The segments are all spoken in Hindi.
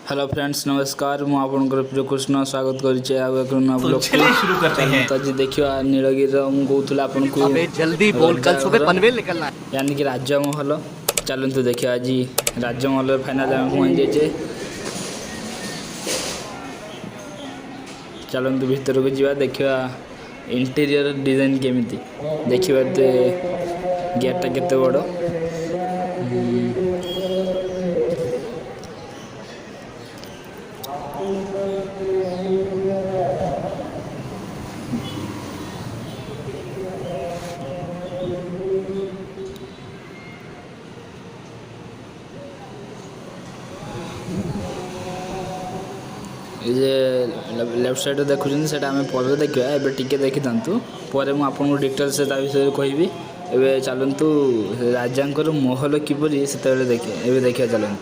हेलो फ्रेंड्स नमस्कार मु आपनकर प्रिय कृष्ण स्वागत करिचे आगे एक नया ब्लॉग शुरू करते हैं। तो आज देखियो नीलगिरी मु कहूतला आपनको अबे जल्दी बोल, कल सुबह पनवेल निकलना है। यानी कि राज्य महल चलते देखियो आज राज्य महल फाइनल आम पहुँच जाइए। चलते भीतर को जावा देखिया इंटीरियर डिजाइन केमिति देखिए गेटा केते बड़ लेफ्ट साइड देखुं से आम पर देखा एवं टी देखी था पर मुझे डिटेल से विषय कहि एवं चलतु राजा महल किपर से देखे एवं देखा चलतु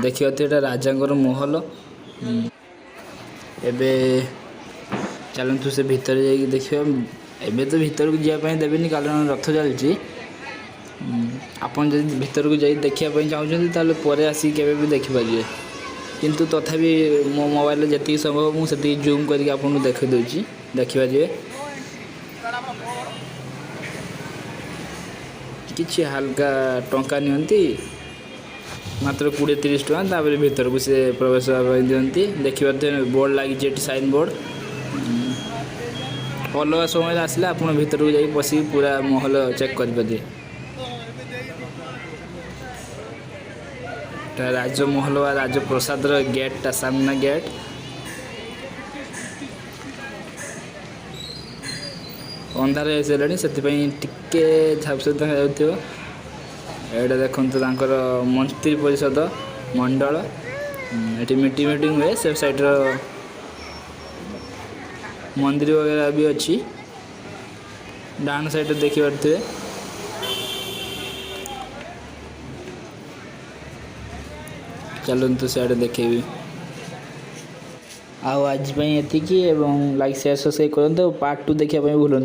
देखिए ये राजा महल एवं चलतु से भितर जा देखिए एवं तो भीतर को जावाई देवेनि कारण रथ चलती आपन जब भीतर को जाई देखापी चाहते ताले पर आसिक भी देखिपारे किंतु तथापि मो मोबाइल जी संभव मुझे जूम करके आपको देखी दूसरी देखिपारे किसी हल्का टंका नियंती मात्र 20-30 टଙ୍କା भीतर को से प्रवेश दिखती देखिए बोर्ड लगी साइन बोर्ड अलग समय आसला आप भीतर को जाई पशि पूरा महल चेक करेंगे। राजमहल व राजप्रसाद गेटा सामना गेट अंधार हो सारे से टिके झापस देखा यहाँ देखु मंत्री परिषद मंडल ये मीटिंग हुए से साइड मंदिर वगैरह भी अच्छी डाण साइड देखी पारे चलतु सियाड़े देखेबी आज एतिकी लाइक शेयर सब्सक्राइब करते पार्ट 2 देखा भूलु।